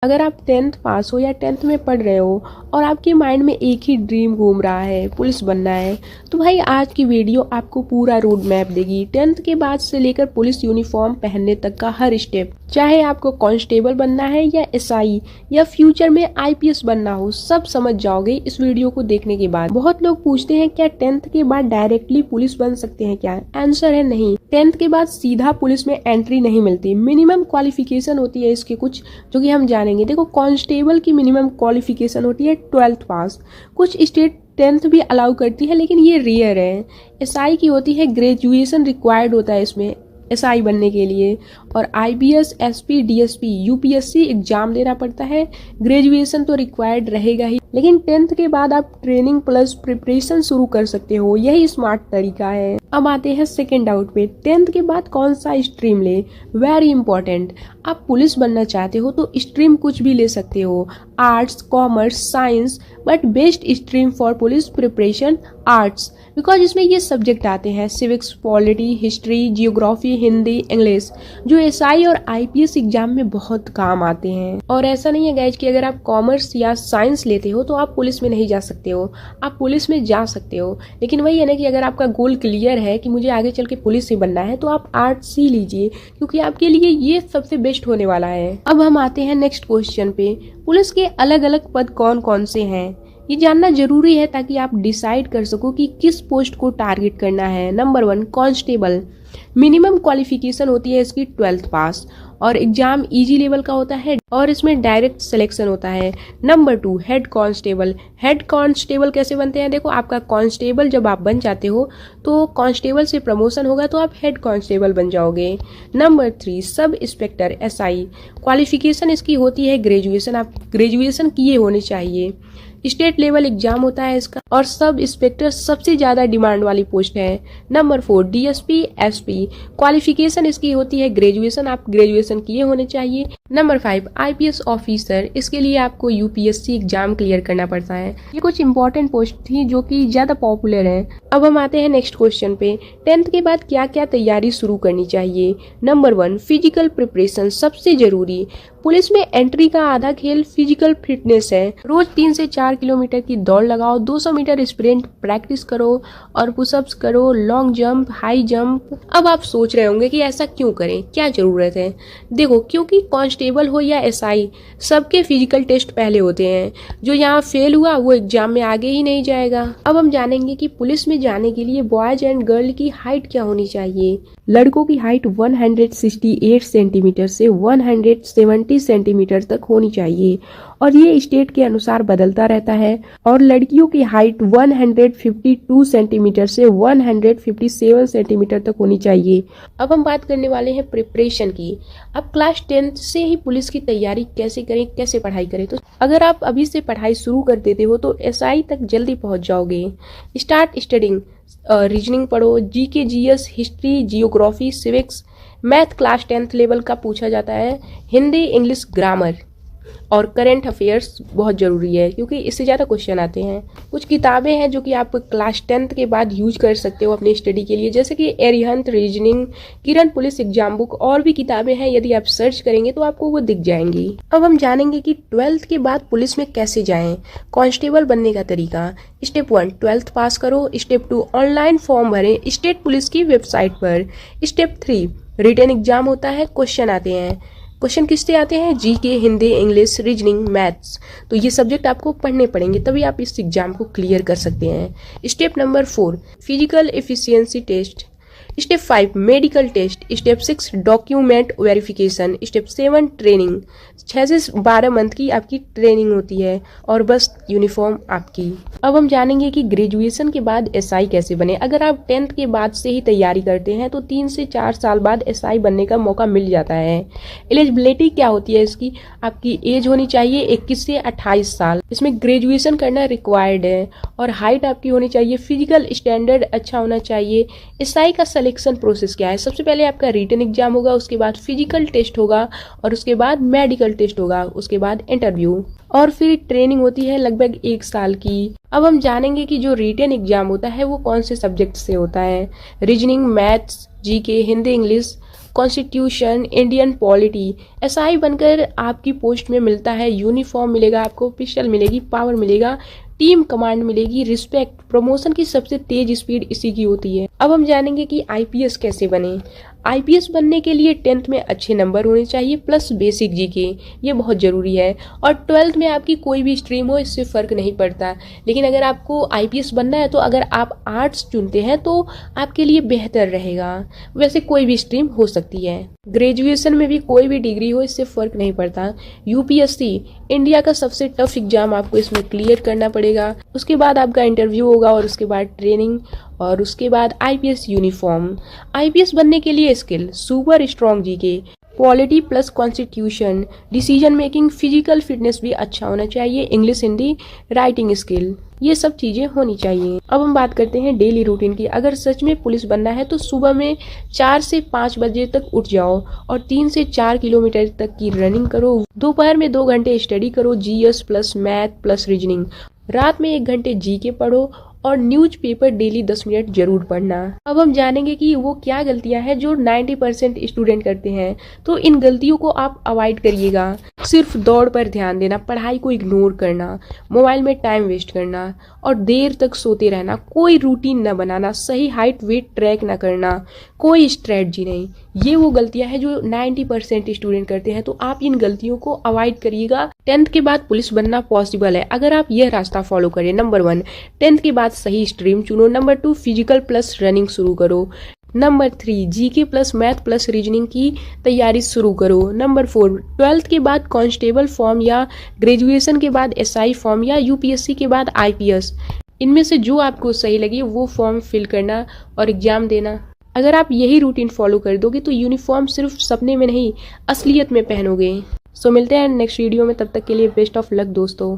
अगर आप 10th पास हो या 10th में पढ़ रहे हो और आपके माइंड में एक ही ड्रीम घूम रहा है, पुलिस बनना है, तो भाई आज की वीडियो आपको पूरा रोड मैप देगी। 10th के बाद से लेकर पुलिस यूनिफॉर्म पहनने तक का हर स्टेप, चाहे आपको कांस्टेबल बनना है या एसआई या फ्यूचर में आईपीएस बनना हो, सब समझ जाओगे इस वीडियो को देखने के बाद। बहुत लोग पूछते हैं क्या 10th के बाद डायरेक्टली पुलिस बन सकते हैं क्या? आंसर है नहीं। 10th के बाद सीधा पुलिस में एंट्री नहीं मिलती, मिनिमम क्वालिफिकेशन होती है इसके कुछ, जो कि हम जानेंगे। देखो, कांस्टेबल की मिनिमम क्वालिफिकेशन होती है 12th पास। कुछ स्टेट 10th भी अलाउ करती है, लेकिन ये रेयर है। एसआई की होती है ग्रेजुएशन रिक्वायर्ड होता है इसमें एसआई बनने के लिए, और IBS, SP, DSP, UPSC exam देना पड़ता है। ग्रेजुएशन तो रिक्वायर्ड रहेगा ही, लेकिन 10th के बाद आप ट्रेनिंग प्लस प्रिपरेशन शुरू कर सकते हो, यही स्मार्ट तरीका है। अब आते हैं सेकेंड डाउट पे, 10th के बाद कौन सा स्ट्रीम ले? Very important. आप पुलिस बनना चाहते हो तो स्ट्रीम कुछ भी ले सकते हो, arts, commerce, science, but best stream for police preparation arts, because इसमें ये सब्जेक्ट आते हैं civics, polity, history, geography, Hindi, English, जो एसआई और आईपीएस एग्जाम में बहुत काम आते हैं। और ऐसा नहीं है गाइज कि अगर आप कॉमर्स या साइंस लेते हो तो आप पुलिस में नहीं जा सकते हो, आप पुलिस में जा सकते हो। लेकिन वही है ना कि अगर आपका गोल क्लियर है कि मुझे आगे चल के पुलिस ही बनना है, तो आप आर्ट्स ही लीजिए, क्योंकि आपके लिए ये सबसे बेस्ट होने वाला है। अब हम आते हैं नेक्स्ट क्वेश्चन पे, पुलिस के अलग अलग पद कौन कौन से हैं? ये जानना जरूरी है ताकि आप डिसाइड कर सको कि किस पोस्ट को टारगेट करना है। नंबर 1 कांस्टेबल, मिनिमम क्वालिफिकेशन होती है इसकी 12th पास, और एग्जाम इजी लेवल का होता है और इसमें डायरेक्ट सिलेक्शन होता है। Number 2 head constable. Head constable कैसे बनते हैं? देखो, आपका कांस्टेबल जब आप बन जाते हो तो कांस्टेबल से प्रमोशन होगा तो आप हेड कांस्टेबल बन जाओगे। Number 3 sub inspector, SI. Qualification इसकी होती है ग्रेजुएशन, आप ग्रेजुएशन किए होने चाहिए। स्टेट लेवल एग्जाम होता है इसका, और सब इंस्पेक्टर सबसे ज्यादा डिमांड वाली पोस्ट है। Number 4 DSP, SP. क्वालिफिकेशन इसकी होती है ग्रेजुएशन, आप ग्रेजुएशन किए होने चाहिए। नंबर 5 आईपीएस ऑफिसर, इसके लिए आपको यूपीएससी एग्जाम क्लियर करना पड़ता है। ये कुछ इंपॉर्टेंट पोस्ट थी जो कि ज्यादा पॉपुलर है। अब हम आते हैं नेक्स्ट क्वेश्चन पे, 10th के बाद क्या क्या तैयारी शुरू करनी चाहिए? नंबर 1 फिजिकल प्रिपरेशन, सबसे जरूरी। पुलिस में एंट्री का आधा खेल फिजिकल फिटनेस है। रोज 3 से 4 किलोमीटर की दौड़ लगाओ, 200 मीटर स्प्रिंट प्रैक्टिस करो और पुशअप्स करो, लॉन्ग जंप, हाई जंप। अब आप सोच रहे होंगे कि ऐसा क्यों करें, क्या जरूरत है? देखो, क्योंकि कांस्टेबल हो या एसआई, सबके फिजिकल टेस्ट पहले होते हैं। जो यहाँ फेल हुआ वो एग्जाम में आगे ही नहीं जाएगा। अब हम जानेंगे कि पुलिस में जाने के लिए बॉयज एंड गर्ल की हाइट क्या होनी चाहिए। लड़कों की हाइट 168 सेंटीमीटर से 170 सेंटीमीटर तक होनी चाहिए, और ये स्टेट के अनुसार बदलता रहता है। और लड़कियों की हाइट 152 सेंटीमीटर से 157 सेंटीमीटर तक होनी चाहिए। अब हम बात करने वाले हैं प्रिपरेशन की। अब क्लास 10th से ही पुलिस की तैयारी कैसे करें, कैसे पढ़ाई करें? तो अगर आप अभी से पढ़ाई शुरू कर देते हो तो एसआई तक जल्दी पहुंच जाओगे। स्टार्ट स्टडिंग, रीजनिंग पढ़ो, GK, GS, history, geography, civics, math class 10th level का पूछा जाता है, हिंदी, इंग्लिश, ग्रामर, और करंट अफेयर्स बहुत जरूरी है क्योंकि इससे ज़्यादा क्वेश्चन आते हैं। कुछ किताबें हैं जो कि आप क्लास 10th के बाद यूज कर सकते हो अपनी स्टडी के लिए, जैसे कि एरिहंत, रीजनिंग, किरण पुलिस एग्जाम बुक, और भी किताबें हैं, यदि आप सर्च करेंगे तो आपको वो दिख जाएंगी। अब हम जानेंगे कि 12th के बाद पुलिस में कैसे जाएं। कांस्टेबल बनने का तरीका, स्टेप 1 12th पास करो। स्टेप 2 ऑनलाइन फॉर्म भरें स्टेट पुलिस की वेबसाइट पर। स्टेप 3 रिटन एग्जाम होता है, क्वेश्चन आते हैं। क्वेश्चन किससे आते हैं? GK, Hindi, English, reasoning, maths. तो ये सब्जेक्ट आपको पढ़ने पड़ेंगे, तभी आप इस एग्जाम को क्लियर कर सकते हैं। Step number 4 physical efficiency test. Step 5 medical test. Step 6 document verification. Step 7 training. 6 से 12 मंथ की आपकी ट्रेनिंग होती है, और बस यूनिफॉर्म आपकी। अब हम जानेंगे कि ग्रेजुएशन के बाद एसआई कैसे बने। अगर आप 10th के बाद से ही तैयारी करते हैं तो 3 से 4 साल बाद एसआई बनने का मौका मिल जाता है। एलिजिबिलिटी क्या होती है इसकी? आपकी एज होनी चाहिए 21 से 28 साल। इसमें ग्रेजुएशन करना रिक्वायर्ड है, और हाइट आपकी होनी चाहिए, फिजिकल स्टैंडर्ड अच्छा होना चाहिए। एसआई का सिलेक्शन प्रोसेस क्या है? सबसे पहले आपका रिटन एग्जाम होगा, उसके बाद फिजिकल टेस्ट होगा, और उसके बाद मेडिकल टेस्ट होगा, उसके बाद इंटरव्यू, और फिर ट्रेनिंग होती है लगभग 1 साल की। अब हम जानेंगे कि जो रिटन एग्जाम होता है वो कौन से सब्जेक्ट से होता है। Reasoning, maths, GK, Hindi, English, constitution, Indian polity. SI बनकर आपकी पोस्ट में मिलता है यूनिफॉर्म मिलेगा आपको, पिस्टल मिलेगी, पावर मिलेगा, टीम कमांड मिलेगी, रिस्पेक्ट। प्रमोशन की सबसे तेज स्पीड इसी की होती है। अब हम जानेंगे कि आईपीएस कैसे बने। आईपीएस बनने के लिए 10th में अच्छे नंबर होने चाहिए प्लस बेसिक जीके, ये बहुत ज़रूरी है। और 12th में आपकी कोई भी स्ट्रीम हो, इससे फ़र्क नहीं पड़ता। लेकिन अगर आपको आईपीएस बनना है तो अगर आप आर्ट्स चुनते हैं तो आपके लिए बेहतर रहेगा। वैसे कोई भी स्ट्रीम हो सकती है। ग्रेजुएशन में भी कोई भी डिग्री हो, इससे फ़र्क नहीं पड़ता। यूपीएससी इंडिया का सबसे टफ एग्जाम आपको इसमें क्लियर करना पड़ेगा। उसके बाद आपका इंटरव्यू होगा और उसके बाद ट्रेनिंग और उसके बाद आईपीएस यूनिफॉर्म। आईपीएस बनने के लिए skill super strong GK, polity plus constitution, decision making, physical fitness भी अच्छा होना चाहिए, इंग्लिश, हिंदी, राइटिंग स्किल, ये सब चीज़ें होनी चाहिए। अब हम बात करते हैं डेली रूटीन की। अगर सच में पुलिस बनना है तो सुबह में 4 से 5 बजे तक उठ जाओ और 3 से 4 किलोमीटर तक की रनिंग करो। दोपहर में 2 घंटे स्टडी करो, GS plus math plus reasoning. रात में 1 घंटे जीके पढ़ो और न्यूज़पेपर डेली 10 मिनट जरूर पढ़ना। अब हम जानेंगे कि वो क्या गलतियां हैं जो 90% स्टूडेंट करते हैं। तो इन गलतियों को आप अवॉइड करिएगा। सिर्फ दौड़ पर ध्यान देना, पढ़ाई को इग्नोर करना, मोबाइल में टाइम वेस्ट करना और देर तक सोते रहना, कोई रूटीन न बनाना, सही हाइट वेट ट्रैक न करना, कोई स्ट्रेटजी नहीं। ये वो गलतियां हैं जो 90% स्टूडेंट करते हैं। तो आप इन गलतियों को अवॉइड करिएगा। 10th के बाद पुलिस बनना पॉसिबल है अगर आप यह रास्ता फॉलो करें। नंबर 1, 10th के बाद सही स्ट्रीम चुनो। नंबर 2, फिजिकल प्लस रनिंग शुरू करो। Number 3, GK plus math plus reasoning की तैयारी शुरू करो। नंबर 4, 12th के बाद कांस्टेबल फॉर्म या ग्रेजुएशन के बाद एसआई फॉर्म या यूपीएससी के बाद आईपीएस, इनमें से जो आपको सही लगे वो फॉर्म फिल करना और एग्जाम देना। अगर आप यही रूटीन फॉलो कर दोगे तो यूनिफॉर्म सिर्फ सपने में नहीं, असलियत में पहनोगे। सो मिलते हैं नेक्स्ट वीडियो में, तब तक के लिए बेस्ट ऑफ लक दोस्तों।